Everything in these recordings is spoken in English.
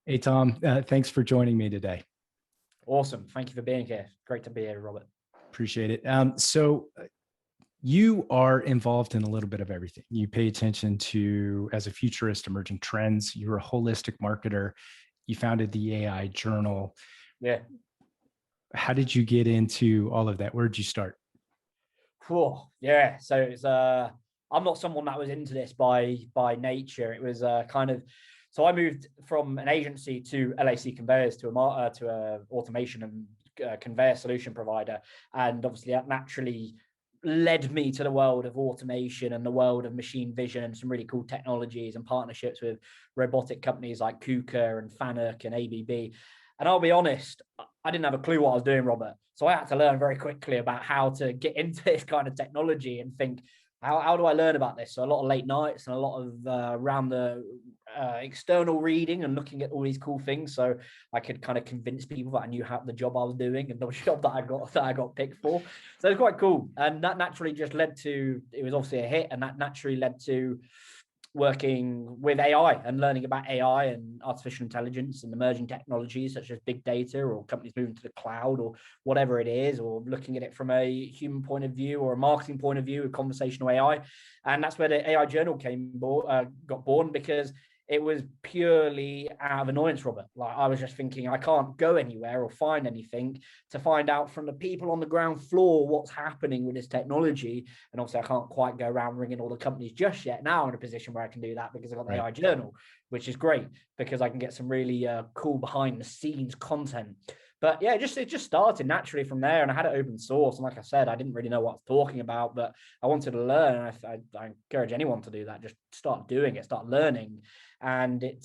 Hey, Tom, thanks for joining me today. Awesome. Thank you for being here. Great to be here, Robert. Appreciate it. You are involved in a little bit of everything. You pay attention to, as a futurist, emerging trends. You're a holistic marketer. You founded the AI Journal. Yeah. How did you get into all of that? Where did you start? Cool. Yeah. So it's I'm not someone that was into this by nature. It was so I moved from an agency to LAC Conveyors to a automation and conveyor solution provider, and obviously that naturally led me to the world of automation and the world of machine vision and some really cool technologies and partnerships with robotic companies like KUKA and Fanuc and ABB. And I'll be honest, I didn't have a clue what I was doing, Robert. So I had to learn very quickly about how to get into this kind of technology and think, how do I learn about this? So a lot of late nights and a lot of around the external reading and looking at all these cool things, so I could kind of convince people that I knew how the job I was doing and the job that I got picked for. So it's quite cool, and that naturally just led to, it was obviously a hit, and that naturally led to working with AI and learning about AI and artificial intelligence and emerging technologies such as big data or companies moving to the cloud or whatever it is, or looking at it from a human point of view or a marketing point of view with conversational AI. And that's where the AI Journal got born, because it was purely out of annoyance, Robert. Like, I was just thinking, I can't go anywhere or find anything to find out from the people on the ground floor what's happening with this technology. And obviously, I can't quite go around ringing all the companies just yet. Now I'm in a position where I can do that because I've got the AI Journal, which is great because I can get some really cool behind the scenes content. But yeah, it just started naturally from there, and I had it open source. And like I said, I didn't really know what I was talking about, but I wanted to learn. And I encourage anyone to do that. Just start doing it, start learning, and it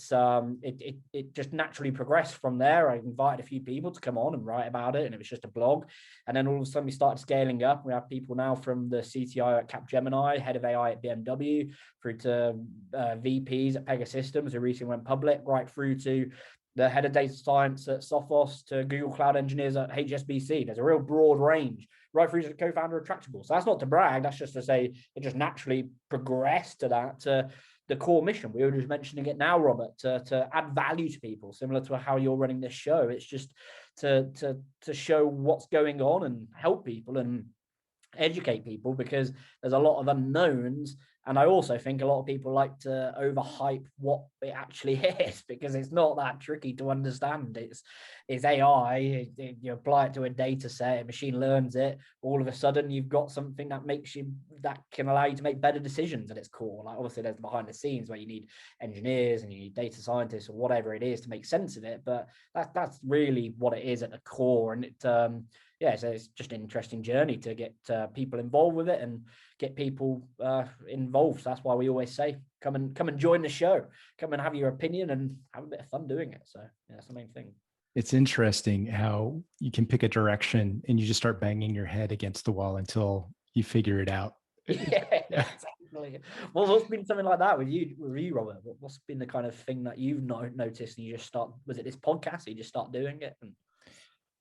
just naturally progressed from there. I invited a few people to come on and write about it, and it was just a blog. And then all of a sudden we started scaling up. We have people now from the CTO at Capgemini, head of AI at BMW, through to VPs at Pegasystems, who recently went public, right through to the head of data science at Sophos, to Google Cloud engineers at HSBC. There's a real broad range, right through to the co-founder of Tractable. So that's not to brag. That's just to say it just naturally progressed to that, to the core mission. We were just mentioning it now, Robert, to add value to people, similar to how you're running this show. It's just to show what's going on and help people and educate people, because there's a lot of unknowns. And I also think a lot of people like to overhype what it actually is, because it's not that tricky to understand. It's AI. You apply it to a data set, a machine learns it. All of a sudden, you've got something that can allow you to make better decisions at its core. Like, obviously, there's behind the scenes where you need engineers and you need data scientists or whatever it is to make sense of it. But that's really what it is at the core. And so it's just an interesting journey to get people involved with it and get people involved. So that's why we always say, come and join the show, come and have your opinion and have a bit of fun doing it. So yeah, that's the main thing. It's interesting how you can pick a direction and you just start banging your head against the wall until you figure it out. Yeah, exactly. Well, what's been something like that with you, Robert? What's been the kind of thing that you've noticed and you just start, was it this podcast? You just start doing it?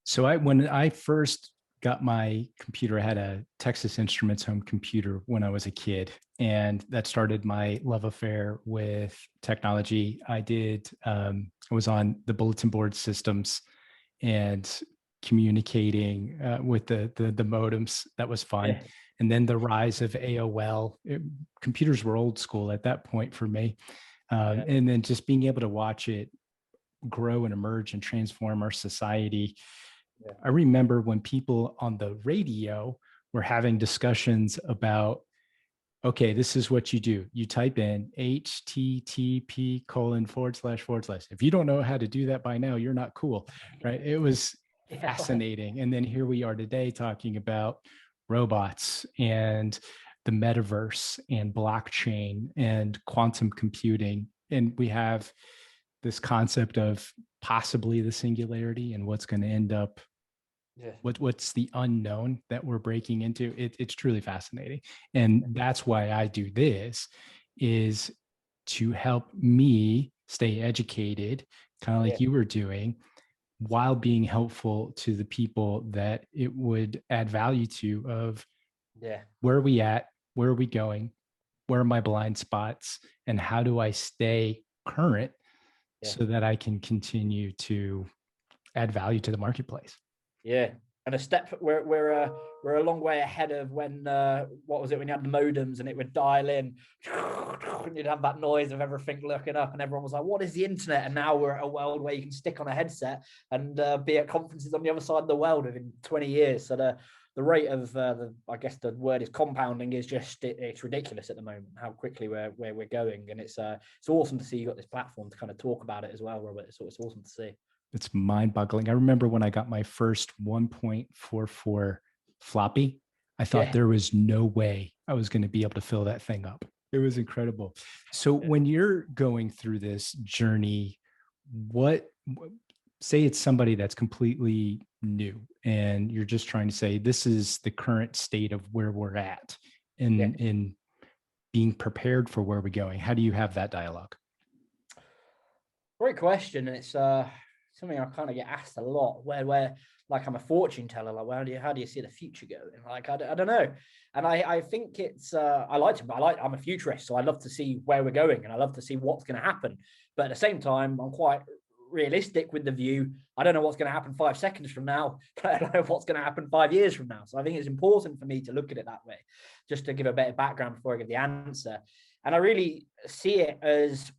So when I first got my computer, I had a Texas Instruments home computer when I was a kid, and that started my love affair with technology. I was on the bulletin board systems and communicating with the modems. That was fun. Yeah. And then the rise of AOL. Computers were old school at that point for me. And then just being able to watch it grow and emerge and transform our society. Yeah. I remember when people on the radio were having discussions about, okay, this is what you do. You type in http://. If you don't know how to do that by now, you're not cool, right? It was fascinating. And then here we are today talking about robots and the metaverse and blockchain and quantum computing. And we have this concept of possibly the singularity and what's going to end up, what's the unknown that we're breaking into. It's truly fascinating. And that's why I do this, is to help me stay educated, kind of like you were doing, while being helpful to the people that it would add value to, of where are we at, where are we going, where are my blind spots, and how do I stay current so that I can continue to add value to the marketplace. Yeah. And a step, we're a long way ahead of when, what was it, when you had the modems and it would dial in, and you'd have that noise of everything looking up and everyone was like, what is the internet? And now we're at a world where you can stick on a headset and be at conferences on the other side of the world within 20 years. So the rate of, I guess the word is compounding, is just, it's ridiculous at the moment, how quickly we're going. And it's awesome to see you got this platform to kind of talk about it as well, Robert. It's awesome to see. It's mind-boggling. I remember when I got my first 1.44 floppy, I thought there was no way I was going to be able to fill that thing up. It was incredible. So when you're going through this journey, say it's somebody that's completely new and you're just trying to say, this is the current state of where we're at in being prepared for where we're going. How do you have that dialogue? Great question. And it's something I kind of get asked a lot, where like I'm a fortune teller, like, well, how do you see the future going? Like, I don't know. And I think it's, I'm a futurist, so I love to see where we're going and I love to see what's going to happen. But at the same time, I'm quite realistic with the view. I don't know what's going to happen 5 seconds from now, but I don't know what's going to happen 5 years from now. So I think it's important for me to look at it that way, just to give a better background before I give the answer. And I really see it as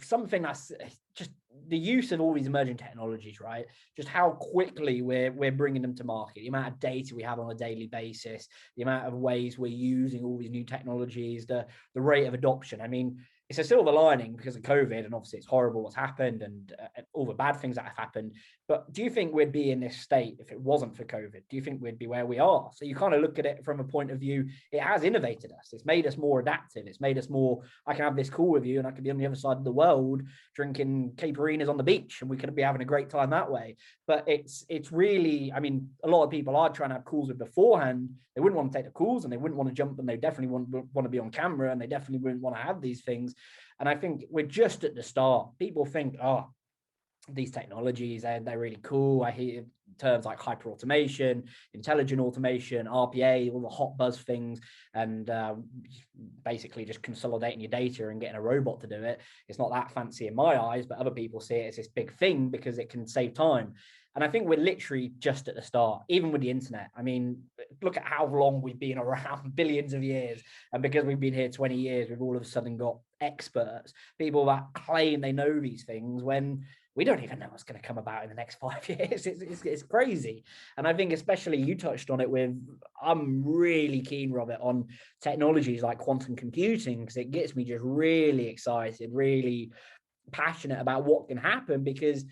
something that's just the use of all these emerging technologies, right? Just how quickly we're bringing them to market, the amount of data we have on a daily basis, the amount of ways we're using all these new technologies, the rate of adoption. I mean, it's a silver lining because of COVID, and obviously it's horrible what's happened and all the bad things that have happened. But do you think we'd be in this state if it wasn't for COVID? Do you think we'd be where we are? So you kind of look at it from a point of view, it has innovated us. It's made us more adaptive. It's made us more, I can have this call with you and I can be on the other side of the world drinking caipirinhas on the beach and we could be having a great time that way. But it's really, I mean, a lot of people are trying to have calls with beforehand. They wouldn't want to take the calls and they wouldn't want to jump and they definitely want to be on camera and they definitely wouldn't want to have these things. And I think we're just at the start. People think, oh, these technologies, they're really cool. I hear terms like hyper automation, intelligent automation, RPA, all the hot buzz things, and basically just consolidating your data and getting a robot to do it. It's not that fancy in my eyes, but other people see it as this big thing because it can save time. And I think we're literally just at the start, even with the internet. I mean, look at how long we've been around, billions of years. And because we've been here 20 years, we've all of a sudden got experts, people that claim they know these things when we don't even know what's going to come about in the next 5 years. It's crazy. And I think especially you touched on it with, I'm really keen, Robert, on technologies like quantum computing, because it gets me just really excited, really passionate about what can happen, because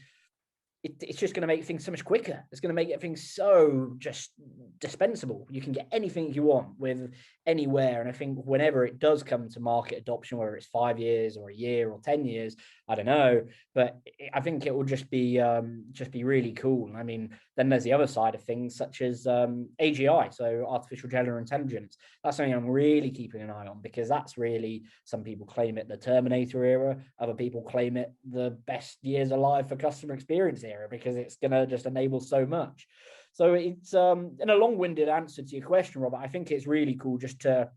it's just going to make things so much quicker. It's going to make things so just dispensable. You can get anything you want with anywhere. And I think whenever it does come to market adoption, whether it's 5 years or a year or 10 years, I don't know, but I think it will just be really cool. And I mean, then there's the other side of things such as AGI, so artificial general intelligence. That's something I'm really keeping an eye on, because that's really, some people claim it the Terminator era, other people claim it the best years alive for customer experience era, because it's going to just enable so much. So it's in a long-winded answer to your question, Robert, I think it's really cool just to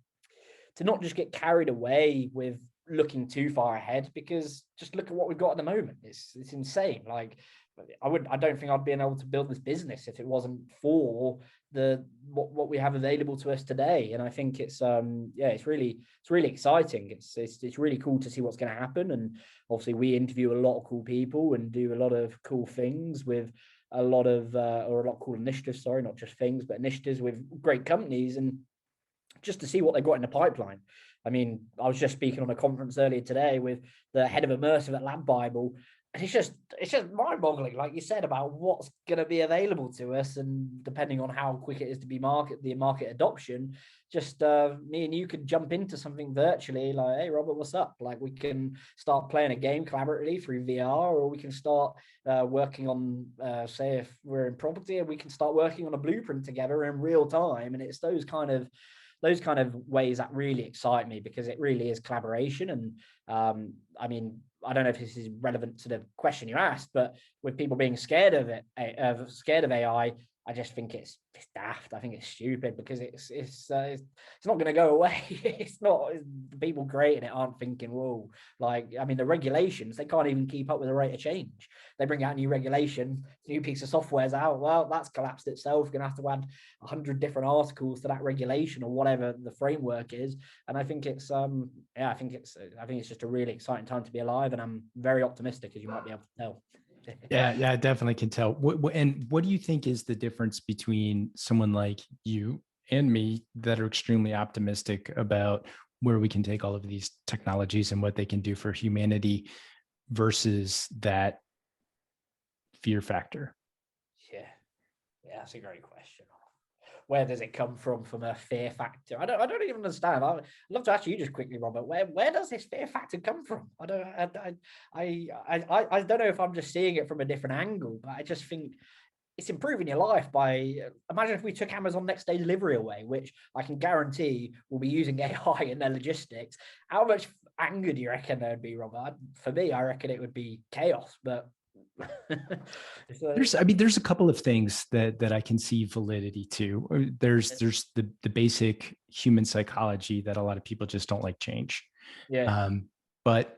not just get carried away with looking too far ahead, because just look at what we've got at the moment. It's insane. Like, I don't think I'd be able to build this business if it wasn't for what we have available to us today. And I think it's it's really exciting. It's really cool to see what's going to happen. And obviously we interview a lot of cool people and do a lot of cool things with a lot of cool initiatives, sorry, not just things, but initiatives with great companies, and just to see what they've got in the pipeline. I mean, I was just speaking on a conference earlier today with the head of immersive at Lab Bible, and it's just mind-boggling, like you said, about what's going to be available to us, and depending on how quick it is to be market adoption, just me and you could jump into something virtually, like, hey Robert, what's up? Like, we can start playing a game collaboratively through VR, or we can start working on say if we're in property, and we can start working on a blueprint together in real time. And it's those kind of ways that really excite me, because it really is collaboration. And I mean, I don't know if this is relevant to the question you asked, but with people being scared of AI, I just think it's daft. I think it's stupid because it's not going to go away. It's not. The people creating it aren't thinking, whoa, like, I mean, the regulations, they can't even keep up with the rate of change. They bring out a new regulation, new piece of software's out. Well, that's collapsed itself. You're going to have to add 100 different articles to that regulation or whatever the framework is. And I think it's I think it's just a really exciting time to be alive, and I'm very optimistic, as you might be able to tell. Yeah, I definitely can tell. And what do you think is the difference between someone like you and me that are extremely optimistic about where we can take all of these technologies and what they can do for humanity versus that fear factor? Yeah, that's a great question. Where does it come from a fear factor? I don't even understand. I'd love to ask you just quickly, Robert. Where does this fear factor come from? I don't know if I'm just seeing it from a different angle, but I just think it's improving your life by, imagine if we took Amazon next day delivery away, which I can guarantee will be using AI in their logistics. How much anger do you reckon there'd be, Robert? For me, I reckon it would be chaos, but there's a couple of things that I can see validity to. There's the basic human psychology that a lot of people just don't like change. Yeah. But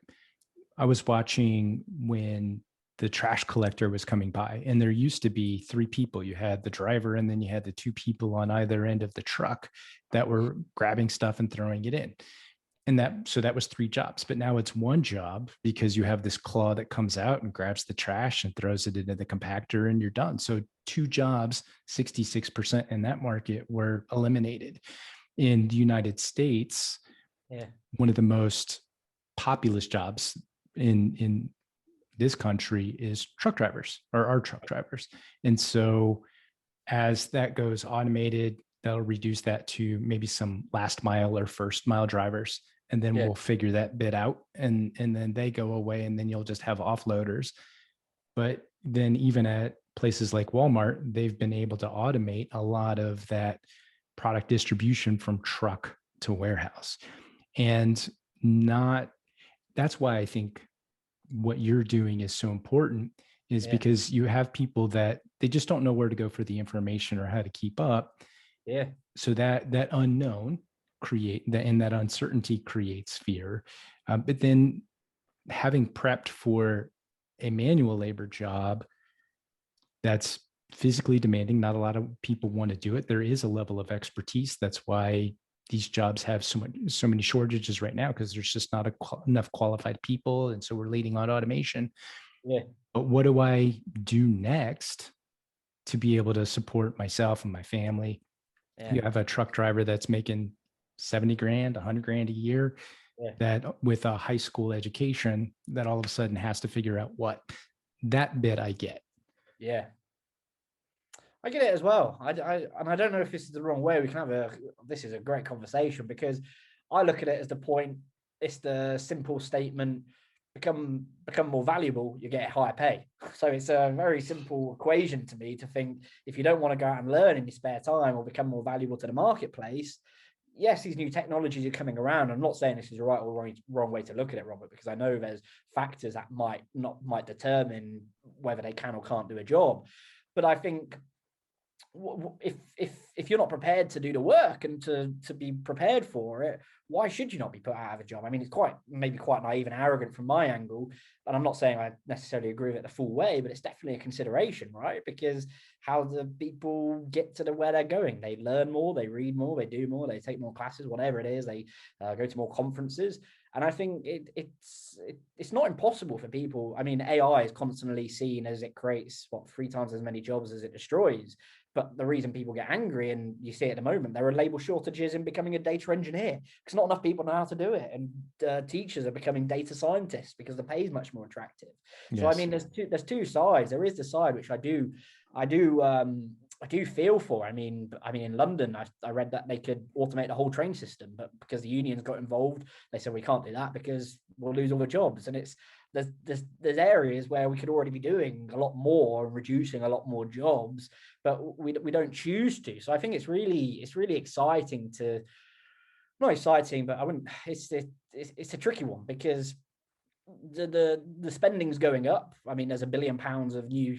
I was watching when the trash collector was coming by, and there used to be three people. You had the driver, and then you had the two people on either end of the truck that were grabbing stuff and throwing it in. And that was three jobs, but now it's one job because you have this claw that comes out and grabs the trash and throws it into the compactor, and you're done. So two jobs, 66% in that market were eliminated. In the United States, one of the most populous jobs in this country is truck drivers, or are truck drivers. And so as that goes automated, that'll reduce that to maybe some last mile or first mile drivers. And then we'll figure that bit out, and then they go away, and then you'll just have offloaders. But then even at places like Walmart, they've been able to automate a lot of that product distribution from truck to warehouse. And that's why I think what you're doing is so important, is because you have people that they just don't know where to go for the information or how to keep up. Yeah. So that unknown and that uncertainty creates fear. But then having prepped for a manual labor job that's physically demanding, not a lot of people want to do it. There is a level of expertise. That's why these jobs have so many shortages right now, because there's just not enough qualified people. And so we're leading on automation. Yeah. But what do I do next to be able to support myself and my family? You have a truck driver that's making 70 grand, 100 grand a year, that with a high school education, that all of a sudden has to figure out what that bit I get. Yeah. I get it as well. And I don't know if this is the wrong way. This is a great conversation, because I look at it as the point. It's the simple statement: become more valuable, you get higher pay. So it's a very simple equation to me, to think, if you don't want to go out and learn in your spare time or become more valuable to the marketplace, yes, these new technologies are coming around. I'm not saying this is a right or wrong way to look at it, Robert, because I know there's factors that might determine whether they can or can't do a job. But I think if you're not prepared to do the work and to be prepared for it, why should you not be put out of a job? I mean, it's maybe quite naive and arrogant from my angle, and I'm not saying I necessarily agree with it the full way, but it's definitely a consideration, right? Because how do people get to where they're going? They learn more, they read more, they do more, they take more classes, whatever it is, they go to more conferences. And I think it's not impossible for people. I mean, AI is constantly seen as it creates 3 times as many jobs as it destroys. But the reason people get angry, and you see it at the moment, there are labor shortages in becoming a data engineer because not enough people know how to do it. And teachers are becoming data scientists because the pay is much more attractive. Yes. So, I mean, there's two sides. There is the side which I do feel for. I mean, in London, I read that they could automate the whole train system, but because the unions got involved, they said we can't do that because we'll lose all the jobs. And there's areas where we could already be doing a lot more and reducing a lot more jobs, but we don't choose to. So I think it's really exciting not exciting, but I wouldn't. It's a tricky one, because the spending's going up. I mean, there's £1 billion of new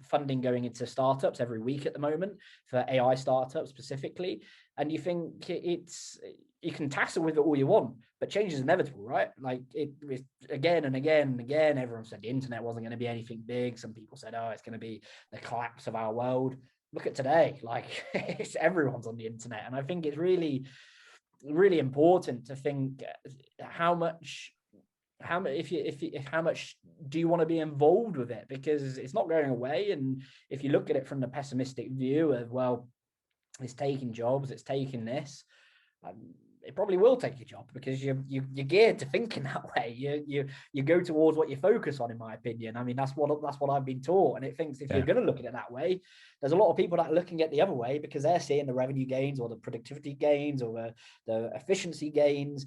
funding going into startups every week at the moment for AI startups specifically. And you think you can tassel with it all you want, but change is inevitable, right? Like it again and again and again. Everyone said the internet wasn't going to be anything big. Some people said, oh, it's going to be the collapse of our world. Look at today, like everyone's on the internet. And I think it's really, really important to think how much do you want to be involved with it, because it's not going away. And if you look at it from the pessimistic view of, well, it's taking jobs, it's taking this, it probably will take your job, because you're geared to thinking that way. You go towards what you focus on, in my opinion. I mean, that's what I've been taught. And it thinks if you're going to look at it that way, there's a lot of people that are looking at the other way because they're seeing the revenue gains or the productivity gains or the efficiency gains.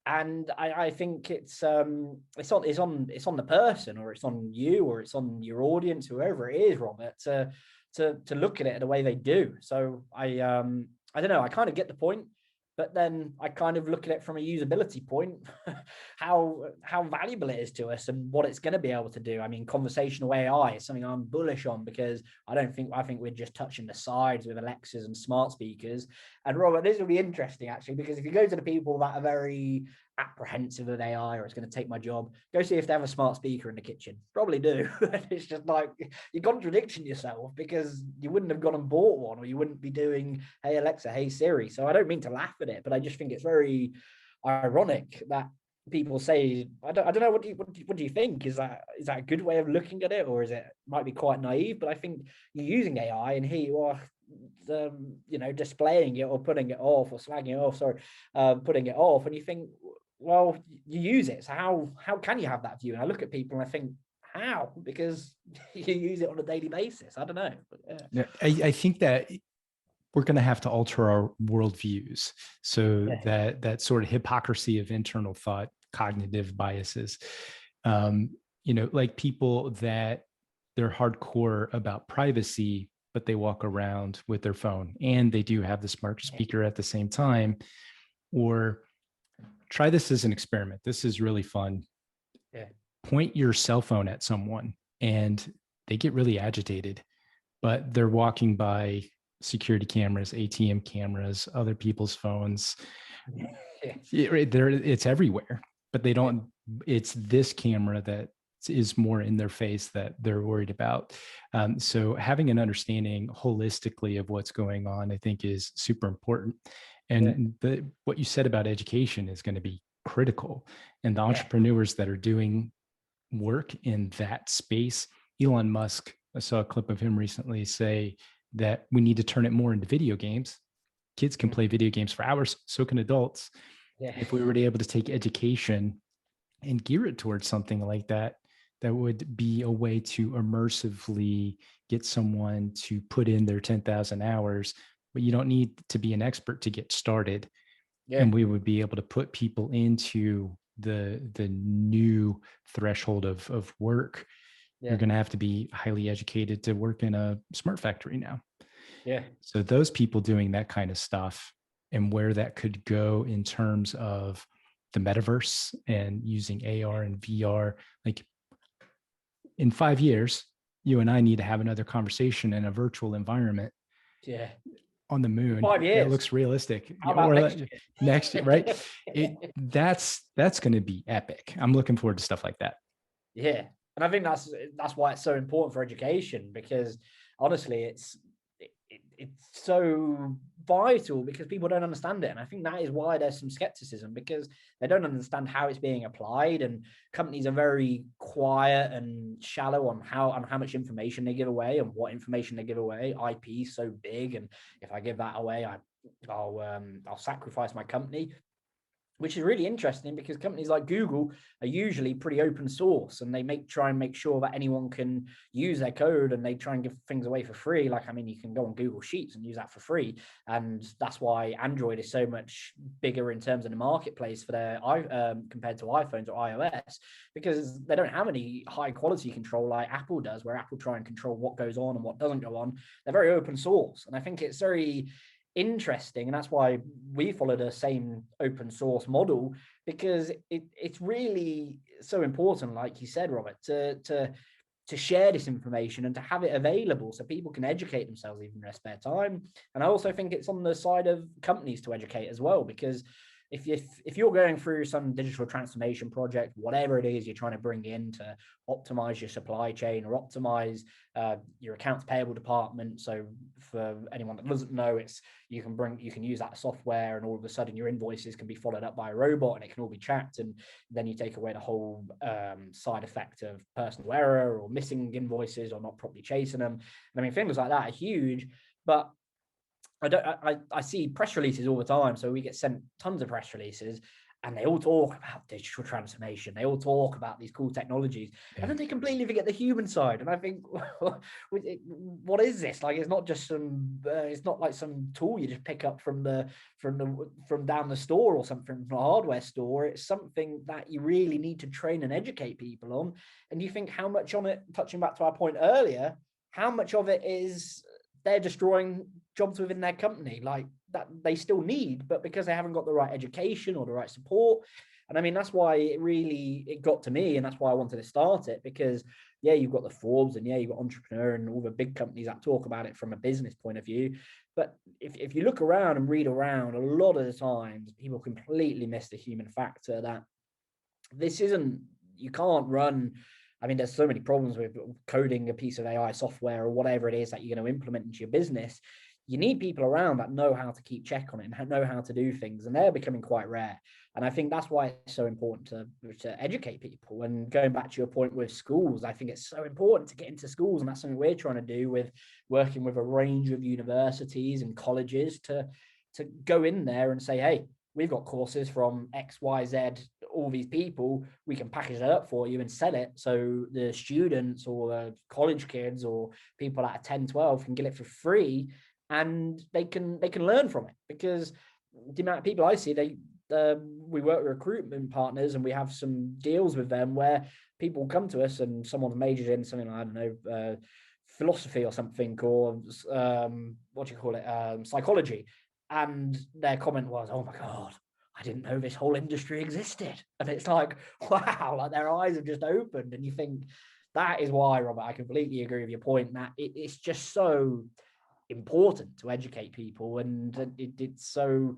And I think it's on the person, or it's on you, or it's on your audience, whoever it is, Robert, to look at it the way they do. So I don't know, I kind of get the point, but then I kind of look at it from a usability point, how valuable it is to us and what it's going to be able to do. I mean, conversational AI is something I'm bullish on, because I think we're just touching the sides with Alexas and smart speakers. And Robert, this will be interesting actually, because if you go to the people that are very apprehensive of AI, or it's going to take my job, go see if they have a smart speaker in the kitchen. Probably do. It's just like you're contradicting yourself, because you wouldn't have gone and bought one, or you wouldn't be doing, hey Alexa, hey Siri. So I don't mean to laugh at it, but I just think it's very ironic that people say, I don't know, what do you think? Is that a good way of looking at it, or is it might be quite naive? But I think you're using AI, and here you are, displaying it or putting it off, or slagging it off, putting it off, and you think, well, you use it, so how can you have that view? And I look at people and I think, how? Because you use it on a daily basis. I don't know. But, yeah. I think that we're going to have to alter our worldviews, so that sort of hypocrisy of internal thought, cognitive biases, like people that they're hardcore about privacy, but they walk around with their phone and they do have the smart speaker at the same time. Or try this as an experiment. This is really fun. Yeah. Point your cell phone at someone and they get really agitated, but they're walking by security cameras, ATM cameras, other people's phones. It's everywhere, but they don't, it's this camera that is more in their face that they're worried about. So having an understanding holistically of what's going on, I think, is super important. And what you said about education is going to be critical. And the entrepreneurs that are doing work in that space, Elon Musk, I saw a clip of him recently say that we need to turn it more into video games. Kids can play video games for hours, so can adults. If we were to be able to take education and gear it towards something like that, that would be a way to immersively get someone to put in their 10,000 hours, but you don't need to be an expert to get started. And we would be able to put people into the new threshold of work. You're going to have to be highly educated to work in a smart factory now. So those people doing that kind of stuff, and where that could go in terms of the metaverse and using AR and VR, like in 5 years, you and I need to have another conversation in a virtual environment. On the moon. 5 years. It looks realistic. How about next year, right? That's going to be epic. I'm looking forward to stuff like that. Yeah. And I think that's why it's so important for education, because honestly, it's so vital, because people don't understand it. And I think that is why there's some skepticism, because they don't understand how it's being applied, and companies are very quiet and shallow on how much information they give away and what information they give away. IP is so big, and if I give that away, I'll sacrifice my company. Which is really interesting, because companies like Google are usually pretty open source, and they try and make sure that anyone can use their code, and they try and give things away for free. Like, I mean, you can go on Google Sheets and use that for free. And that's why Android is so much bigger in terms of the marketplace for their compared to iPhones or iOS, because they don't have any high quality control like Apple does, where Apple try and control what goes on and what doesn't go on. They're very open source. And I think it's very interesting, and that's why we follow the same open source model, because it's really so important, like you said, Robert, to share this information and to have it available so people can educate themselves even in their spare time. And I also think it's on the side of companies to educate as well, because if you're going through some digital transformation project, whatever it is you're trying to bring in to optimize your supply chain or optimize your accounts payable department. So for anyone that doesn't know, it's you can use that software, and all of a sudden your invoices can be followed up by a robot, and it can all be tracked, and then you take away the whole side effect of personal error or missing invoices or not properly chasing them. And I mean, things like that are huge, but I see press releases all the time. So we get sent tons of press releases, and they all talk about digital transformation. They all talk about these cool technologies, and then they completely forget the human side. And I think, what is this? Like, it's not just it's not like some tool you just pick up from down the store or something from a hardware store. It's something that you really need to train and educate people on. And you think how much on it, touching back to our point earlier, how much of it is they're destroying jobs within their company, like that they still need, but because they haven't got the right education or the right support. And I mean, that's why it got to me, and that's why I wanted to start it, because yeah, you've got the Forbes, and yeah, you've got Entrepreneur and all the big companies that talk about it from a business point of view. But if you look around and read around, a lot of the times people completely miss the human factor, that this isn't, you can't run. I mean, there's so many problems with coding a piece of AI software or whatever it is that you're going to implement into your business. You need people around that know how to keep check on it and know how to do things, and they're becoming quite rare. And I think that's why it's so important to educate people. And going back to your point with schools, I think it's so important to get into schools, and that's something we're trying to do with working with a range of universities and colleges to go in there and say, hey, we've got courses from X, Y, Z, all these people, we can package it up for you and sell it. So the students or the college kids or people that are 10, 12 can get it for free, and they can learn from it. Because the amount of people I see, we work with recruitment partners, and we have some deals with them where people come to us and someone's majored in something, I don't know, philosophy or something, or what do you call it, psychology. And their comment was, oh my God, I didn't know this whole industry existed. And it's like, wow, like their eyes have just opened. And you think, that is why, Robert, I completely agree with your point, that it's just so important to educate people, and it's so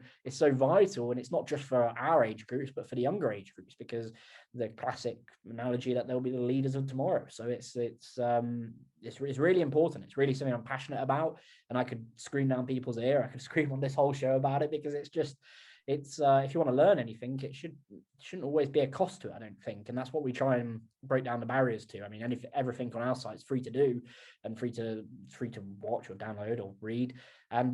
vital. And it's not just for our age groups, but for the younger age groups, because the classic analogy that they'll be the leaders of tomorrow. So it's really important. It's really something I'm passionate about, and I could scream down people's ear. I could scream on this whole show about it, because it's if you want to learn anything, it shouldn't always be a cost to it, I don't think. And that's what we try and break down the barriers to. I mean, everything on our site is free to do, and free to watch or download or read. And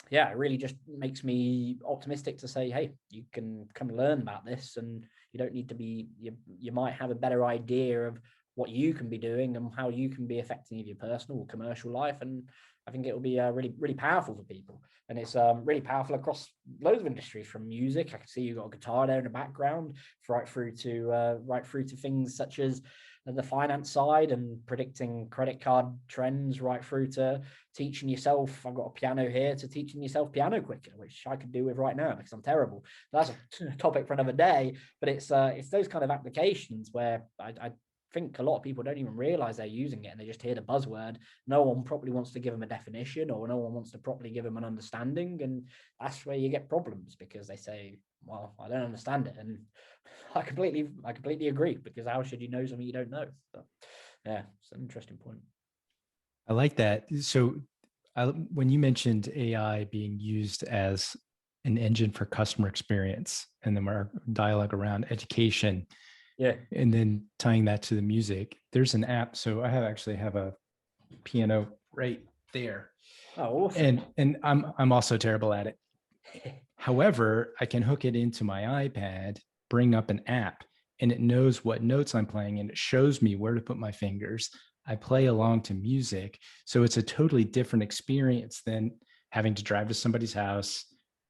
yeah, it really just makes me optimistic to say, hey, you can come learn about this, and you don't need to be, you might have a better idea of what you can be doing and how you can be affecting your personal or commercial life. And I think it will be really, really powerful for people. And it's really powerful across loads of industries, from music. I can see you've got a guitar there in the background, right through to things such as the finance side and predicting credit card trends, right through to teaching yourself. I've got a piano here, to teaching yourself piano quicker, which I could do with right now because I'm terrible. That's a topic for another day. But it's those kind of applications where I think a lot of people don't even realize they're using it, and they just hear the buzzword. No one properly wants to give them a definition, or no one wants to properly give them an understanding. And that's where you get problems, because they say, well, I don't understand it. And I completely agree, because how should you know something you don't know? But yeah, it's an interesting point. I like that. So when you mentioned AI being used as an engine for customer experience, and then our dialogue around education, yeah, and then tying that to the music, there's an app. So I actually have a piano right there. Oh, awesome. And I'm also terrible at it. However, I can hook it into my iPad, bring up an app, and it knows what notes I'm playing, and it shows me where to put my fingers. I play along to music. So it's a totally different experience than having to drive to somebody's house,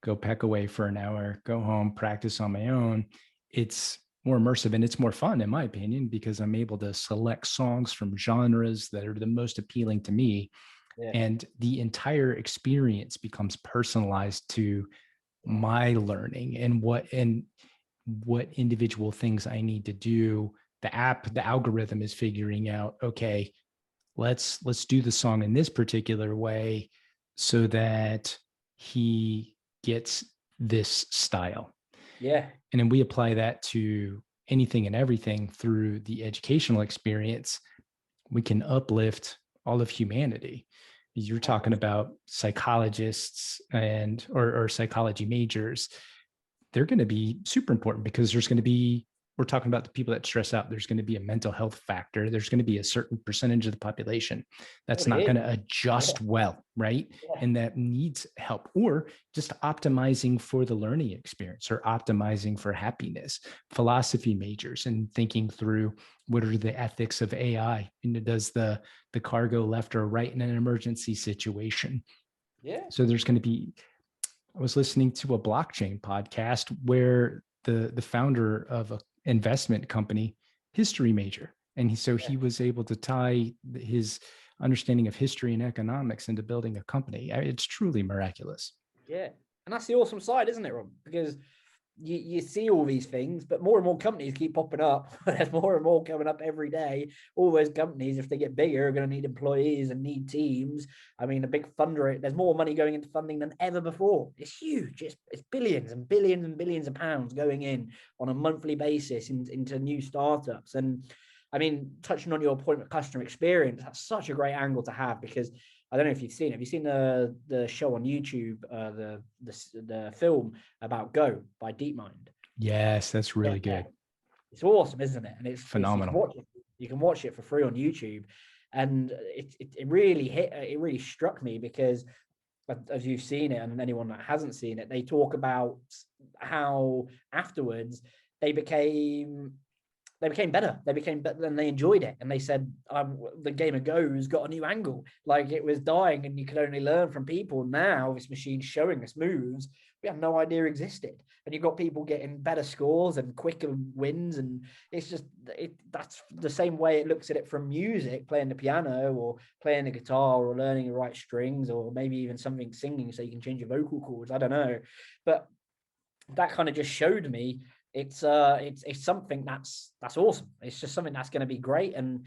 go peck away for an hour, go home, practice on my own. It's more immersive, and it's more fun, in my opinion, because I'm able to select songs from genres that are the most appealing to me. And the entire experience becomes personalized to my learning and what individual things I need to do. The algorithm is figuring out, okay, let's do the song in this particular way so that he gets this style. Yeah. And then we apply that to anything and everything through the educational experience. We can uplift all of humanity. You're talking about psychologists and or psychology majors. They're going to be super important because there's going to be, we're talking about the people that stress out. There's going to be a mental health factor. There's going to be a certain percentage of the population that's not going to adjust well, right? And that needs help, or just optimizing for the learning experience or optimizing for happiness. Philosophy majors and thinking through what are the ethics of AI? And does the car go left or right in an emergency situation? Yeah. So there's going to be, I was listening to a blockchain podcast where the founder of an investment company, history major, and he was able to tie his understanding of history and economics into building a company. It's truly miraculous. Yeah, and that's the awesome side, isn't it, Rob? Because you see all these things, but more and more companies keep popping up. There's more and more coming up every day. All those companies, if they get bigger, are going to need employees and need teams. I mean, a big funder, there's more money going into funding than ever before. It's huge. It's billions and billions and billions of pounds going in on a monthly basis into new startups. And I mean, touching on your point with customer experience, that's such a great angle to have, because I don't know if you've seen it. Have you seen the show on YouTube, the film about Go by DeepMind? Yes, that's really good. It's awesome, isn't it? And it's phenomenal. You can watch it for free on YouTube, and it really struck me, because as you've seen it, and anyone that hasn't seen it, they talk about how afterwards they became better. They became better and they enjoyed it. And they said, the game of Go's got a new angle. Like, it was dying and you could only learn from people. Now this machine's showing us moves we had no idea existed. And you've got people getting better scores and quicker wins. And it's just, that's the same way it looks at it from music, playing the piano or playing the guitar or learning the right strings, or maybe even something singing so you can change your vocal cords. I don't know. But that kind of just showed me it's something that's awesome. It's just something that's going to be great, and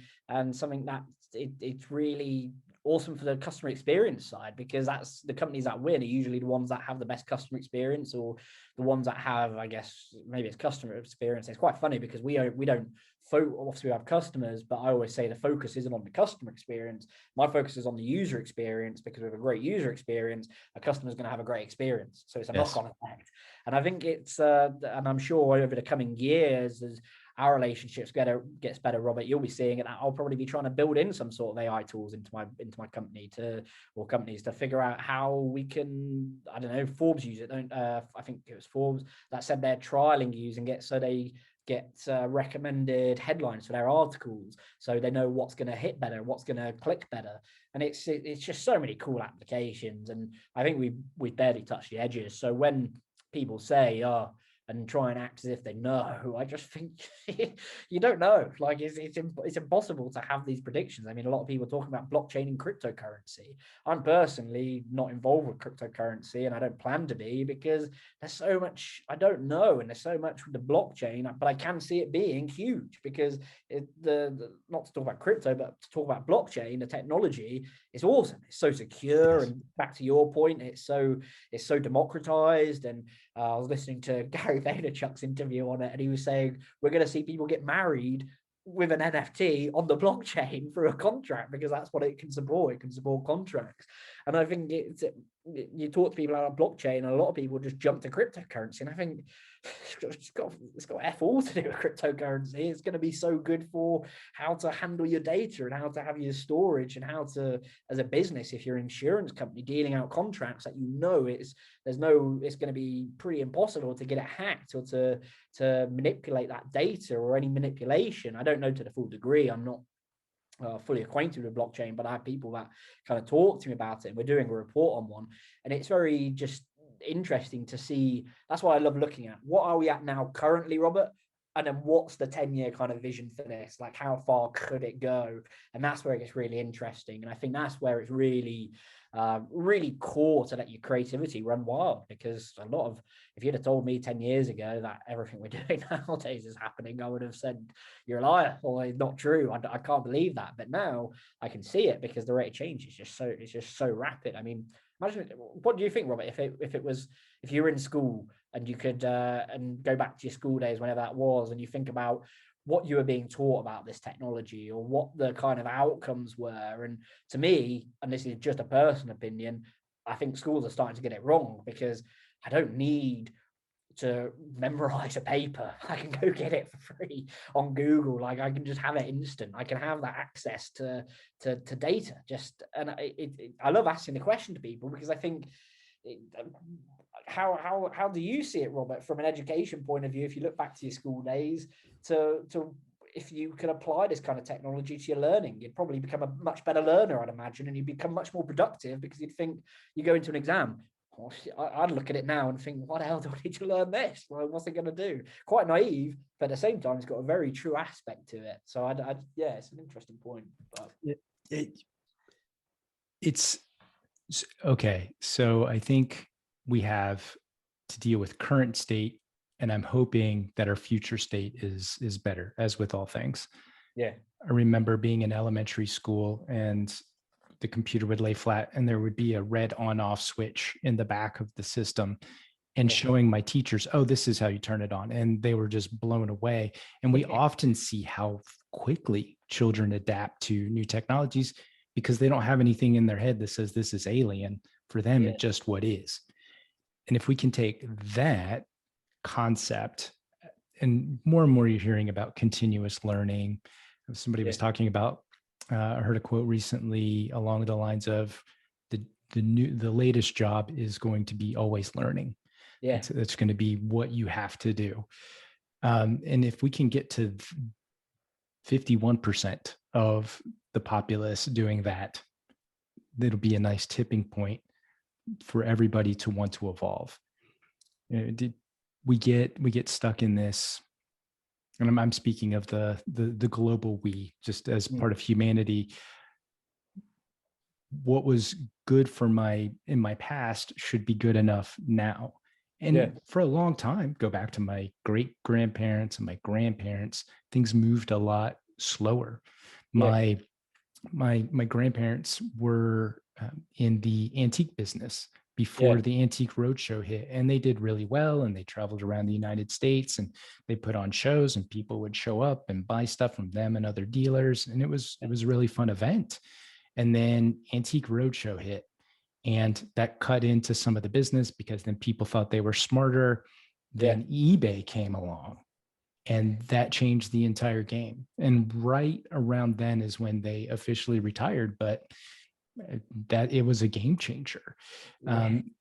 something that it's really awesome for the customer experience side, because that's the companies that win are usually the ones that have the best customer experience, or the ones that have, I guess, maybe it's customer experience. It's quite funny because we don't obviously we have customers, but I always say the focus isn't on the customer experience. My focus is on the user experience, because with a great user experience, a customer is going to have a great experience. So it's a knock-on effect. And I think it's, and I'm sure over the coming years, as our relationships gets better, Robert, you'll be seeing it. I'll probably be trying to build in some sort of AI tools into my company or companies to figure out how we can, I don't know, Forbes use it. I think it was Forbes that said they're trialing using it, so they get recommended headlines for their articles, so they know what's going to hit better, what's going to click better. And it's just so many cool applications. And I think we barely touched the edges. So when people say, and try and act as if they know, I just think you don't know. Like, it's impossible to have these predictions. I mean, a lot of people talking about blockchain and cryptocurrency. I'm personally not involved with cryptocurrency, and I don't plan to be, because there's so much I don't know, and there's so much with the blockchain. But I can see it being huge, because not to talk about crypto, but to talk about blockchain, the technology is awesome. It's so secure, and back to your point, it's so democratized. And I was listening to Gary Vaynerchuk's interview on it, and he was saying we're going to see people get married with an NFT on the blockchain through a contract, because that's what it can support. It can support contracts. And I think you talk to people about blockchain, and a lot of people just jump to cryptocurrency. And I think it's got F all to do with cryptocurrency. It's going to be so good for how to handle your data and how to have your storage, and how to, as a business, if you're an insurance company dealing out contracts that it's going to be pretty impossible to get it hacked, or to manipulate that data, or any manipulation. I don't know to the full degree. I'm not fully acquainted with blockchain, but I have people that kind of talk to me about it, and we're doing a report on one, and it's very just interesting to see. That's what I love looking at. What are we at now currently, Robert? and then what's the 10-year kind of vision for this? Like, how far could it go? And that's where it gets really interesting. And I think that's where it's really, really core to let your creativity run wild. Because a lot of, if you'd have told me 10 years ago that everything we're doing nowadays is happening, I would have said, you're a liar, or it's not true. I can't believe that. But now I can see it, because the rate of change is just so rapid. I mean, imagine, what do you think, Robert, if you were in school and you could and go back to your school days, whenever that was, and you think about what you were being taught about this technology, or what the kind of outcomes were. And to me, and this is just a personal opinion, I think schools are starting to get it wrong, because I don't need to memorize a paper. I can go get it for free on Google. Like, I can just have it instant. I can have that access to data. I love asking the question to people, because I think, how do you see it, Robert, from an education point of view? If you look back to your school days, to if you could apply this kind of technology to your learning, you'd probably become a much better learner, I'd imagine, and you'd become much more productive, because you'd think, you go into an exam, I'd look at it now and think, what the hell do I need to learn this? Well, what's it going to do? Quite naive, but at the same time, it's got a very true aspect to it. So yeah, it's an interesting point. But it's okay. So I think we have to deal with current state, and I'm hoping that our future state is better, as with all things. Yeah. I remember being in elementary school, and the computer would lay flat, and there would be a red on-off switch in the back of the system, and showing my teachers, oh, this is how you turn it on. And they were just blown away. And we often see how quickly children adapt to new technologies, because they don't have anything in their head that says this is alien. For them, it's just what is. And if we can take that concept, and more you're hearing about continuous learning. Somebody was talking about, I heard a quote recently along the lines of, the latest job is going to be always learning. Yeah, it's going to be what you have to do. And if we can get to 51% of the populace doing that, it'll be a nice tipping point for everybody to want to evolve. We get stuck in this, and I'm speaking of the global we, just as part of humanity. What was good in my past should be good enough now. And for a long time, go back to my great grandparents and my grandparents, things moved a lot slower. My grandparents were in the antique business before the Antique Roadshow hit, and they did really well, and they traveled around the United States, and they put on shows, and people would show up and buy stuff from them and other dealers, and it was a really fun event. And then Antique Roadshow hit, and that cut into some of the business, because then people thought they were smarter. Then eBay came along, and that changed the entire game. And right around then is when they officially retired, but that it was a game changer.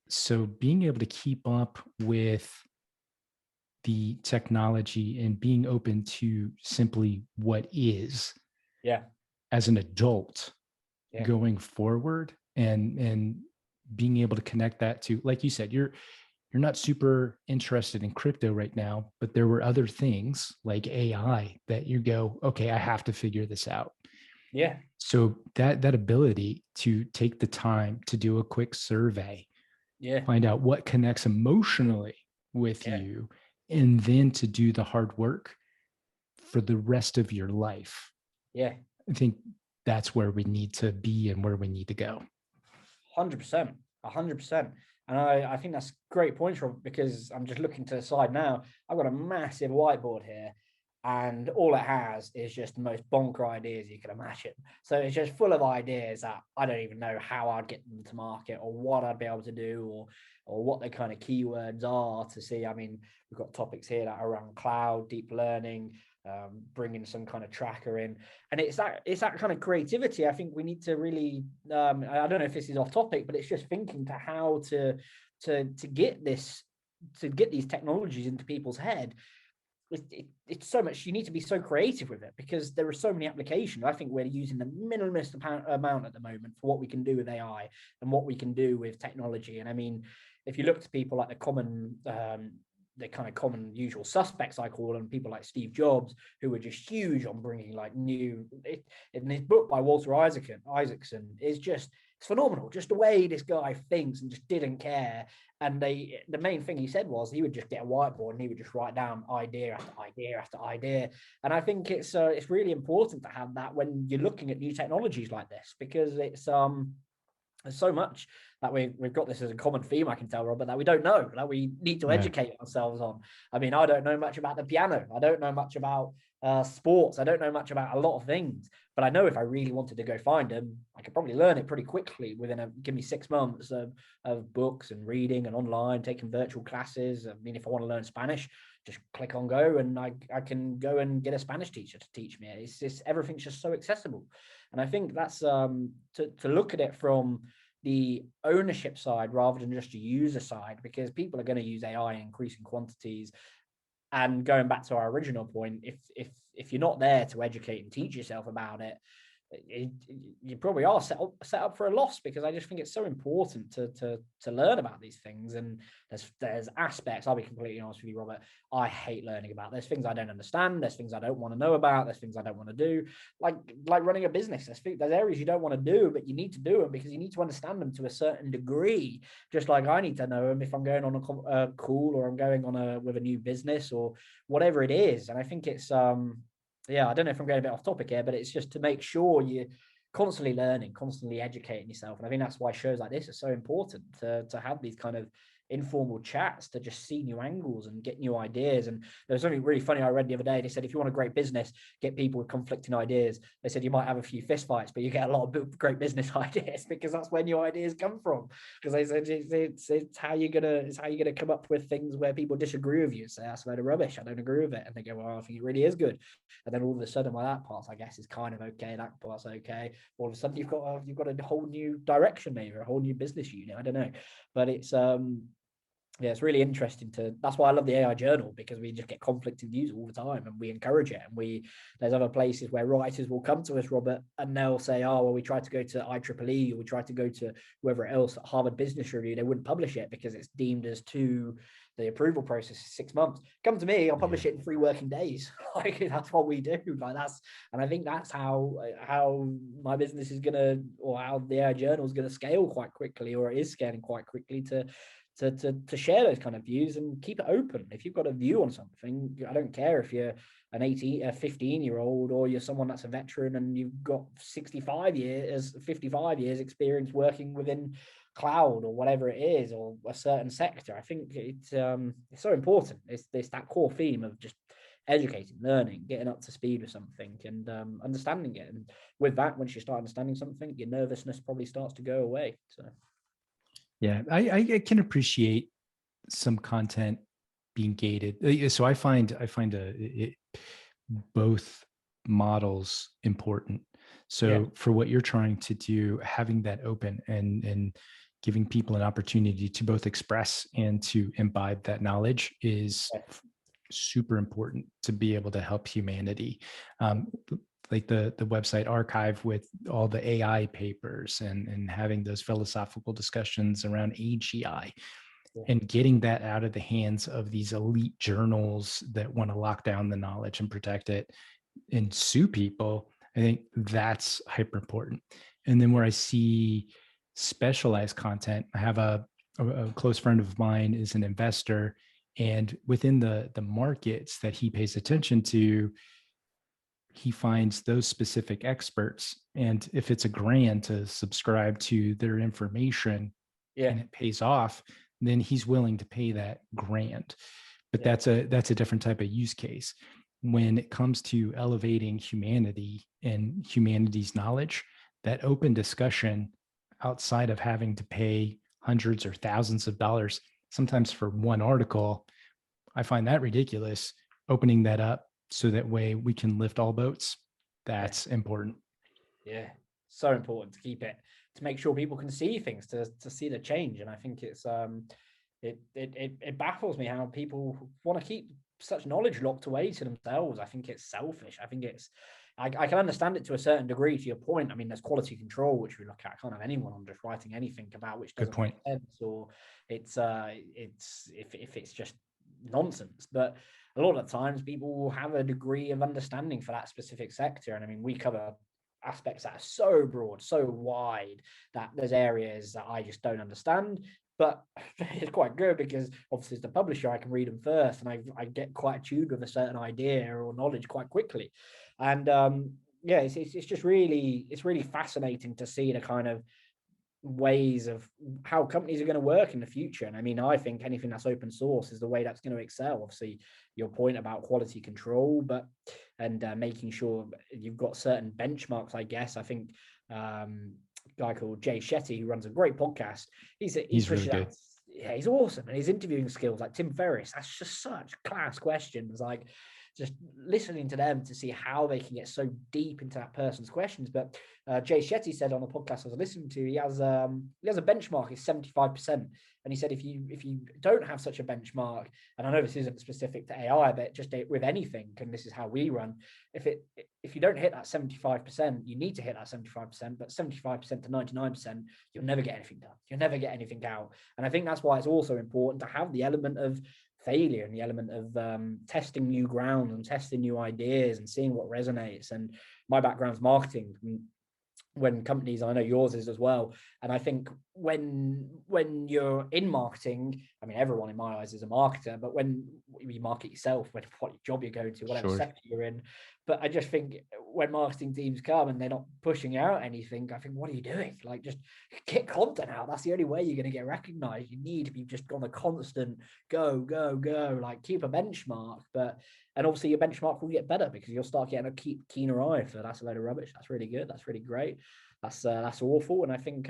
So being able to keep up with the technology and being open to simply what is, as an adult, going forward, and being able to connect that to, like you said, you're not super interested in crypto right now, but there were other things like AI that you go, okay, I have to figure this out. So that ability to take the time to do a quick survey, find out what connects emotionally with you, and then to do the hard work for the rest of your life. I think that's where we need to be and where we need to go. 100%. And I think that's great points, Rob, because I'm just looking to the side now. I've got a massive whiteboard here, and all it has is just the most bonker ideas you can imagine. So it's just full of ideas that I don't even know how I'd get them to market, or what I'd be able to do, or what the kind of keywords are to see. I mean, we've got topics here that are around cloud, deep learning, bringing some kind of tracker in, and it's that kind of creativity. I think we need to really, I don't know if this is off topic, but it's just thinking to how to get these technologies into people's head. It's so much, you need to be so creative with it, because there are so many applications. I think we're using the minimalist amount at the moment for what we can do with AI and what we can do with technology. And I mean, if you look to people like the common the kind of common usual suspects, I call them, people like Steve Jobs, who were just huge on bringing like new. In his book by Walter Isaacson is just, it's phenomenal, just the way this guy thinks and just didn't care. And the main thing he said was he would just get a whiteboard and he would just write down idea after idea after idea. And I think it's really important to have that when you're looking at new technologies like this, because it's there's so much that we've got this as a common theme, I can tell, Robert, that we don't know, that we need to educate ourselves on. I mean, I don't know much about the piano. I don't know much about sports. I don't know much about a lot of things, but I know if I really wanted to go find them, I could probably learn it pretty quickly within give me 6 months of books and reading and online, taking virtual classes. I mean, if I want to learn Spanish, just click on go and I can go and get a Spanish teacher to teach me. It's just, everything's just so accessible. And I think that's to look at it from the ownership side rather than just a user side, because people are going to use AI in increasing quantities. And going back to our original point, if you're not there to educate and teach yourself about it, you probably are set up for a loss, because I just think it's so important to learn about these things. And there's aspects, I'll be completely honest with you, Robert, I hate learning about. There's things I don't understand, there's things I don't want to know about, there's things I don't want to do, like running a business. There's areas you don't want to do, but you need to do them because you need to understand them to a certain degree, just like I need to know them if I'm going on a call, or I'm going on with a new business or whatever it is. And I think it's yeah, I don't know if I'm going a bit off topic here, but it's just to make sure you're constantly learning, constantly educating yourself. And I think that's why shows like this are so important, to have these kind of informal chats, to just see new angles and get new ideas. And there was something really funny I read the other day. They said, if you want a great business, get people with conflicting ideas. They said you might have a few fist fights, but you get a lot of great business ideas, because that's where new ideas come from. Because they said it's how you're gonna come up with things where people disagree with you. Say, that's a load of rubbish, I don't agree with it. And they go, well, I think it really is good. And then all of a sudden, well, that part, I guess, is kind of okay, that part's okay. All of a sudden you've got a whole new direction, maybe, or a whole new business unit, I don't know. But it's yeah, it's really interesting that's why I love the AI journal, because we just get conflicting views all the time and we encourage it. And there's other places where writers will come to us, Robert, and they'll say, oh, well, we tried to go to IEEE, or we tried to go to whoever else at Harvard Business Review. They wouldn't publish it because it's deemed as the approval process is 6 months. Come to me, I'll publish it in 3 working days. Like, that's what we do. Like, and I think that's how my business is gonna, or how the AI journal is gonna scale quite quickly, or it is scaling quite quickly, to share those kind of views and keep it open. If you've got a view on something, I don't care if you're a 15-year-old, or you're someone that's a veteran and you've got 55 years experience working within cloud or whatever it is, or a certain sector. I think it's so important. It's that core theme of just educating, learning, getting up to speed with something, and understanding it. And with that, once you start understanding something, your nervousness probably starts to go away. So yeah, I can appreciate some content being gated. So I find both models important. So for what you're trying to do, having that open and giving people an opportunity to both express and to imbibe that knowledge is super important to be able to help humanity. Like the website archive with all the AI papers and having those philosophical discussions around AGI, and getting that out of the hands of these elite journals that want to lock down the knowledge and protect it and sue people. I think that's hyper important. And then where I see specialized content, I have a close friend of mine is an investor, and within the markets that he pays attention to, he finds those specific experts. And if it's a grand to subscribe to their information and it pays off, then he's willing to pay that grand. But that's a different type of use case. When it comes to elevating humanity and humanity's knowledge, that open discussion outside of having to pay hundreds or thousands of dollars, sometimes for one article, I find that ridiculous. Opening that up so that way we can lift all boats, that's important. Yeah, so important to keep it, to make sure people can see things, to see the change. And I think it's it baffles me how people want to keep such knowledge locked away to themselves. I think it's selfish. I think I can understand it to a certain degree, to your point. I mean, there's quality control, which we look at. I can't have anyone on just writing anything about which doesn't make sense, or it's if it's just nonsense. But a lot of times people will have a degree of understanding for that specific sector. And I mean, we cover aspects that are so broad, so wide, that there's areas that I just don't understand. But it's quite good because obviously as the publisher, I can read them first, and I get quite attuned with a certain idea or knowledge quite quickly. And yeah, it's just really, it's really fascinating to see the kind of ways of how companies are going to work in the future. And I mean, I think anything that's open source is the way that's going to excel. Obviously, your point about quality control, but and making sure you've got certain benchmarks, I guess. I think a guy called Jay Shetty, who runs a great podcast, He's really good. Yeah, he's awesome. And his interviewing skills, like Tim Ferriss, that's just such class questions. Like, just listening to them to see how they can get so deep into that person's questions. But Jay Shetty said on the podcast I was listening to, he has a benchmark is 75%. And he said if you don't have such a benchmark, and I know this isn't specific to AI, but just with anything, and this is how we run, if you don't hit that 75%, you need to hit that 75%, but 75% to 99%, you'll never get anything done. You'll never get anything out. And I think that's why it's also important to have the element of failure and the element of testing new ground and testing new ideas and seeing what resonates. And my background's marketing. When companies, I know yours is as well, and I think when you're in marketing, I mean, everyone in my eyes is a marketer, but when you market yourself, what job you're going to, whatever sector you're in, but I just think when marketing teams come and they're not pushing out anything, I think, what are you doing? Like, just get content out. That's the only way you're going to get recognized. You need to be just on a constant go, like keep a benchmark, and obviously your benchmark will get better because you'll start getting a keener eye for that's a load of rubbish. That's really good. That's really great. That's awful. And I think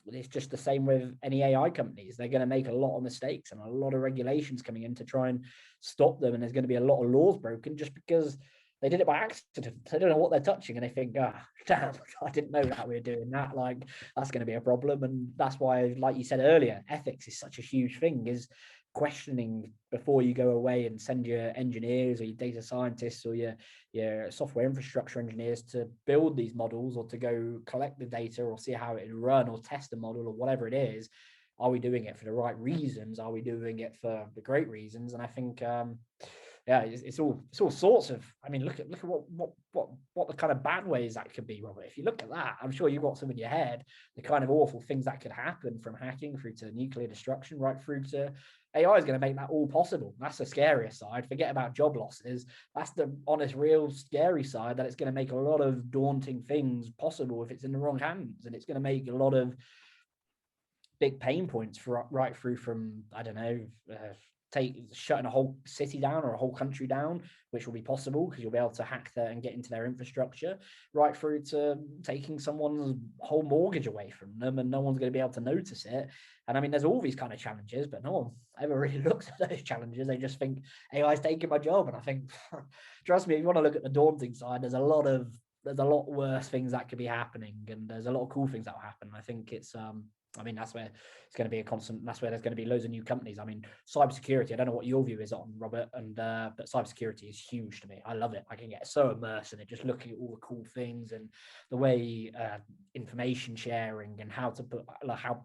it's just the same with any AI companies. They're going to make a lot of mistakes and a lot of regulations coming in to try and stop them. And there's going to be a lot of laws broken just because they did it by accident. They don't know what they're touching, and they think, damn, I didn't know that we were doing that. Like, that's going to be a problem. And that's why, like you said earlier, ethics is such a huge thing, is questioning before you go away and send your engineers or your data scientists or your software infrastructure engineers to build these models, or to go collect the data or see how it run or test the model or whatever it is. Are we doing it for the right reasons? Are we doing it for the great reasons? And I think yeah, it's all sorts of. I mean, look at what the kind of bad ways that could be, Robert. If you look at that, I'm sure you've got some in your head, the kind of awful things that could happen, from hacking through to nuclear destruction, right through to AI is going to make that all possible. That's the scariest side. Forget about job losses. That's the honest, real scary side, that it's going to make a lot of daunting things possible if it's in the wrong hands, and it's going to make a lot of big pain points for right through from, I don't know, shutting a whole city down or a whole country down, which will be possible because you'll be able to hack that and get into their infrastructure, right through to taking someone's whole mortgage away from them, and no one's going to be able to notice it. And I mean, there's all these kind of challenges, but no one ever really looks at those challenges. They just think AI's taking my job. And I think, trust me, if you want to look at the daunting side, there's a lot worse things that could be happening, and there's a lot of cool things that will happen. I think it's I mean, that's where it's going to be a constant. That's where there's going to be loads of new companies. I mean, cybersecurity. I don't know what your view is on, Robert, and but cybersecurity is huge to me. I love it. I can get so immersed in it, just looking at all the cool things and the way information sharing and how to put, like, how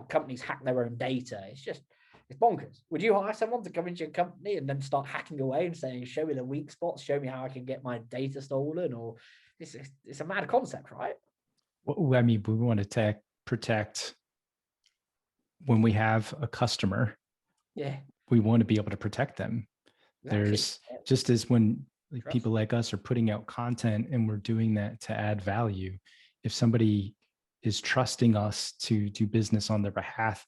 companies hack their own data. It's bonkers. Would you hire someone to come into your company and then start hacking away and saying, "Show me the weak spots. Show me how I can get my data stolen"? Or it's a mad concept, right? Well, I mean, we want to protect when we have a customer. Yeah, we want to be able to protect them. Exactly. There's just as when people like us are putting out content and we're doing that to add value, if somebody is trusting us to do business on their behalf,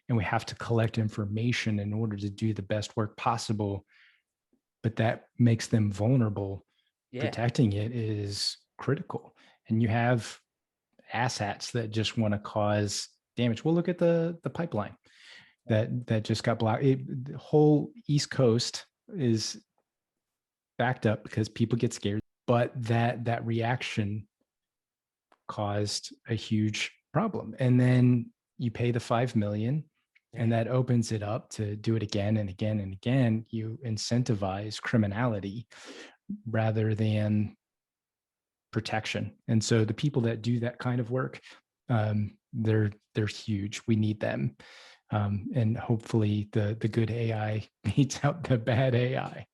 and we have to collect information in order to do the best work possible, but that makes them vulnerable, protecting it is critical. And you have asshats that just want to cause damage. Well, look at the pipeline that just got blocked. The whole East Coast is backed up because people get scared, but that reaction caused a huge problem. And then you pay the $5 million, and that opens it up to do it again and again and again. You incentivize criminality rather than protection. And so the people that do that kind of work, they're huge. We need them. And hopefully the good AI beats out the bad AI.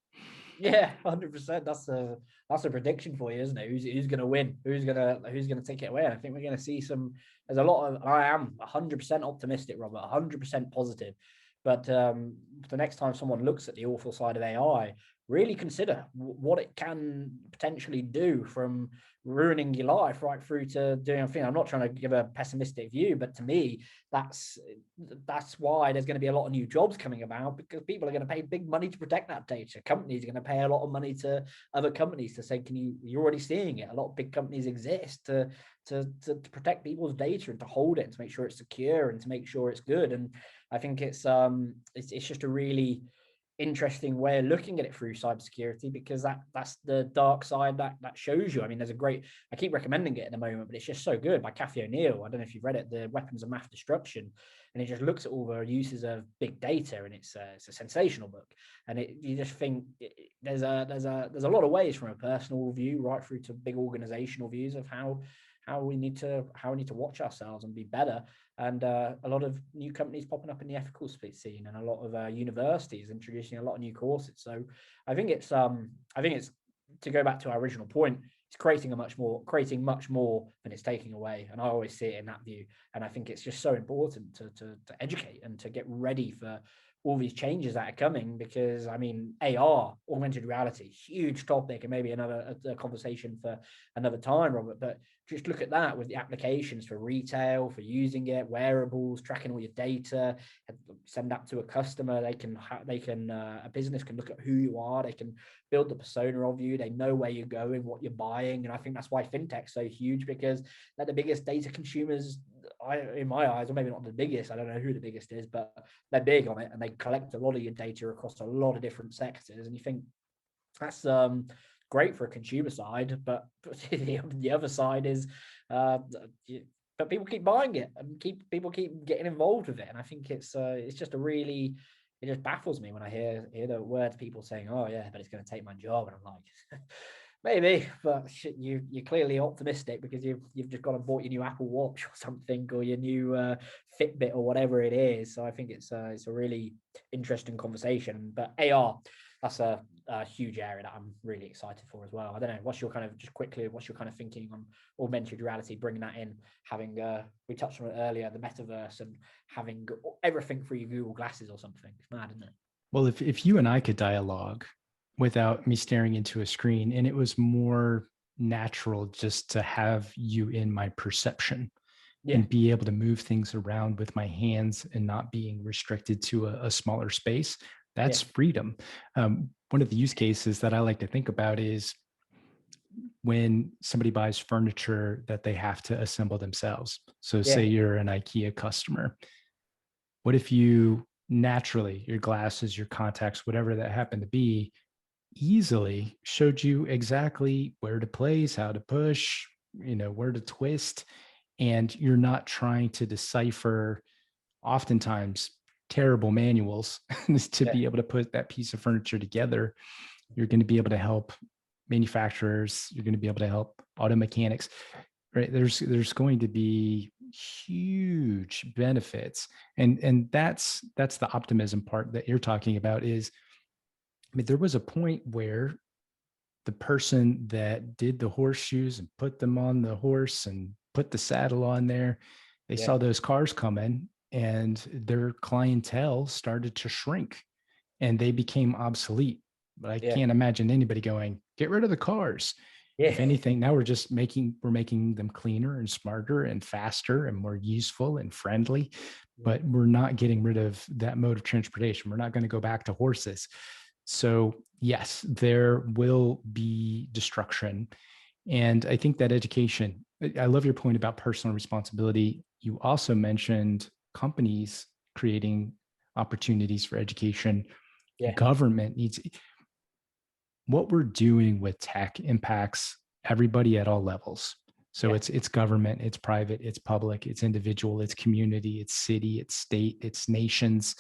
Yeah, 100%. That's a prediction for you, isn't it? Who's going to win? Who's going to take it away? And I think we're going to see some. There's a lot of. I am 100% optimistic, Robert. 100% positive. But the next time someone looks at the awful side of AI, really consider what it can potentially do, from ruining your life right through to doing a thing. I'm not trying to give a pessimistic view, but to me, that's why there's going to be a lot of new jobs coming about, because people are going to pay big money to protect that data. Companies are going to pay a lot of money to other companies to say, you're already seeing it. A lot of big companies exist to protect people's data and to hold it and to make sure it's secure and to make sure it's good. And I think it's just a really interesting way of looking at it through cybersecurity, because that's the dark side that shows you. I mean, there's a great, I keep recommending it at the moment, but it's just so good, by Kathy O'Neill. I don't know if you've read it, The Weapons of Mass Destruction, and it just looks at all the uses of big data, and it's a sensational book. And you just think there's a lot of ways, from a personal view right through to big organizational views, of how we need to watch ourselves and be better. And a lot of new companies popping up in the ethical scene, and a lot of universities introducing a lot of new courses. So I think it's to go back to our original point, it's creating much more than it's taking away. And I always see it in that view. And I think it's just so important to educate and to get ready for all these changes that are coming, because I mean, AR, augmented reality, huge topic, and maybe another conversation for another time, Robert. But just look at that with the applications for retail, for using it, wearables, tracking all your data, send that to a customer. A business can look at who you are. They can build the persona of you. They know where you're going, what you're buying. And I think that's why fintech's so huge, because they're the biggest data consumers, in my eyes, or maybe not the biggest. I don't know who the biggest is, but they're big on it, and they collect a lot of your data across a lot of different sectors. And you think that's great for a consumer side, but the other side is, but people keep buying it, and people keep getting involved with it. And I think it's just it just baffles me when I hear the words people saying, "Oh yeah, but it's going to take my job," and I'm like, maybe, but you're clearly optimistic, because you've just got to bought your new Apple Watch or something, or your new Fitbit or whatever it is. So I think it's a really interesting conversation. But AR, that's a huge area that I'm really excited for as well. I don't know, what's your kind of thinking on augmented reality, bringing that in, having we touched on it earlier, the metaverse, and having everything through your Google glasses or something. It's mad, isn't it? Well, if you and I could dialogue without me staring into a screen, and it was more natural just to have you in my perception, and be able to move things around with my hands and not being restricted to a smaller space, that's freedom. One of the use cases that I like to think about is when somebody buys furniture that they have to assemble themselves. So say you're an IKEA customer. What if you naturally, your glasses, your contacts, whatever that happened to be, easily showed you exactly where to place, how to push, where to twist, and you're not trying to decipher oftentimes terrible manuals to be able to put that piece of furniture together. You're going to be able to help manufacturers. You're going to be able to help auto mechanics, right? There's going to be huge benefits. And that's the optimism part that you're talking about. Is, I mean, there was a point where the person that did the horseshoes and put them on the horse and put the saddle on there, they saw those cars coming, and their clientele started to shrink and they became obsolete. But I can't imagine anybody going, get rid of the cars. If anything, now we're making them cleaner and smarter and faster and more useful and friendly, but we're not getting rid of that mode of transportation. We're not going to go back to horses. So yes, there will be destruction. And I think that education, I love your point about personal responsibility. You also mentioned companies creating opportunities for education. Government needs, what we're doing with tech impacts everybody at all levels. So it's government, it's private, it's public, it's individual, it's community, it's city, it's state, it's nations,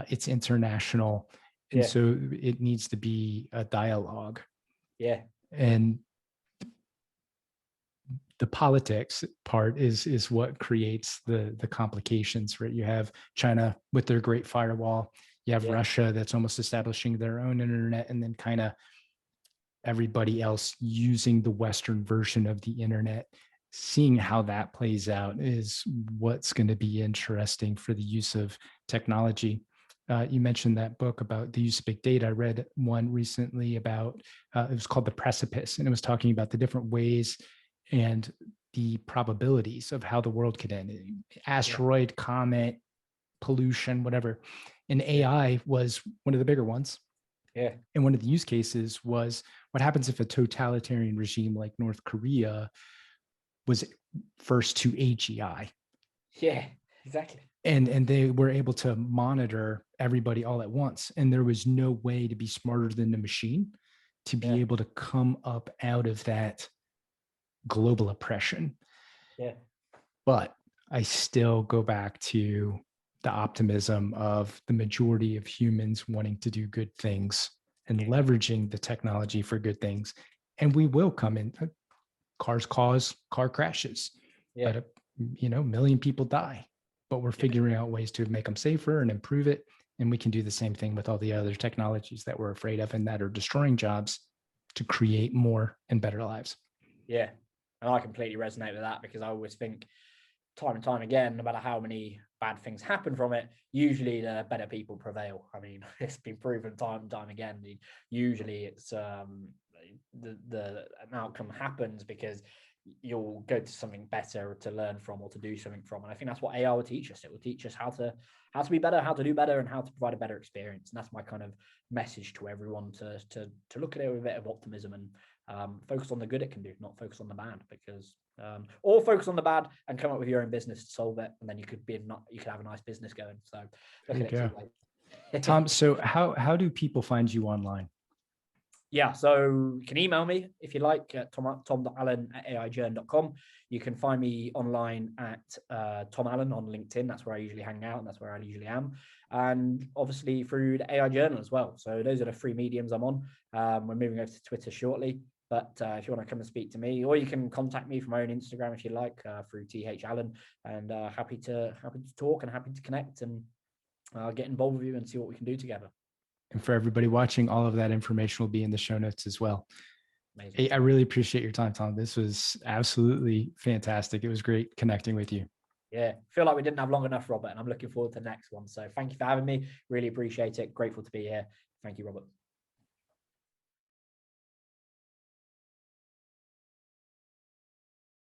it's international. And so it needs to be a dialogue. And the politics part is what creates the complications, right? You have China with their Great Firewall. You have Russia that's almost establishing their own internet, and then kind of everybody else using the Western version of the internet. Seeing how that plays out is what's going to be interesting for the use of technology. You mentioned that book about the use of big data. I read one recently about, it was called The Precipice, and it was talking about the different ways and the probabilities of how the world could end. Asteroid, comet, pollution, whatever. And AI was one of the bigger ones. Yeah. And one of the use cases was, what happens if a totalitarian regime like North Korea was first to AGI? Yeah, exactly. And they were able to monitor everybody all at once. And there was no way to be smarter than the machine to be able to come up out of that global oppression. Yeah. But I still go back to the optimism of the majority of humans wanting to do good things and leveraging the technology for good things. And we will come in. Cars cause car crashes, but a million people die. But we're figuring out ways to make them safer and improve it. And we can do the same thing with all the other technologies that we're afraid of and that are destroying jobs to create more and better lives. Yeah. And I completely resonate with that, because I always think time and time again, no matter how many bad things happen from it, usually the better people prevail. I mean, it's been proven time and time again. Usually it's the an outcome happens because you'll go to something better to learn from or to do something from. And I think that's what AI will teach us. It will teach us how to be better, how to do better, and how to provide a better experience. And that's my kind of message to everyone, to look at it with a bit of optimism and focus on the good it can do, not focus on the bad, because or focus on the bad and come up with your own business to solve it, and then you could have a nice business going. So look at it. Tom, so how do people find you online? Yeah, so you can email me if you like at tom.allen@aijourn.com. You can find me online at Tom Allen on LinkedIn. That's where I usually hang out, and that's where I usually am. And obviously through the AI Journal as well. So those are the 3 mediums I'm on. We're moving over to Twitter shortly. But if you want to come and speak to me, or you can contact me from my own Instagram if you like, through TH Allen, and happy to talk and happy to connect and get involved with you and see what we can do together. And for everybody watching, all of that information will be in the show notes as well. Amazing. Hey, I really appreciate your time, Tom. This was absolutely fantastic. It was great connecting with you. Yeah, feel like we didn't have long enough, Robert, and I'm looking forward to the next one. So thank you for having me. Really appreciate it. Grateful to be here. Thank you, Robert.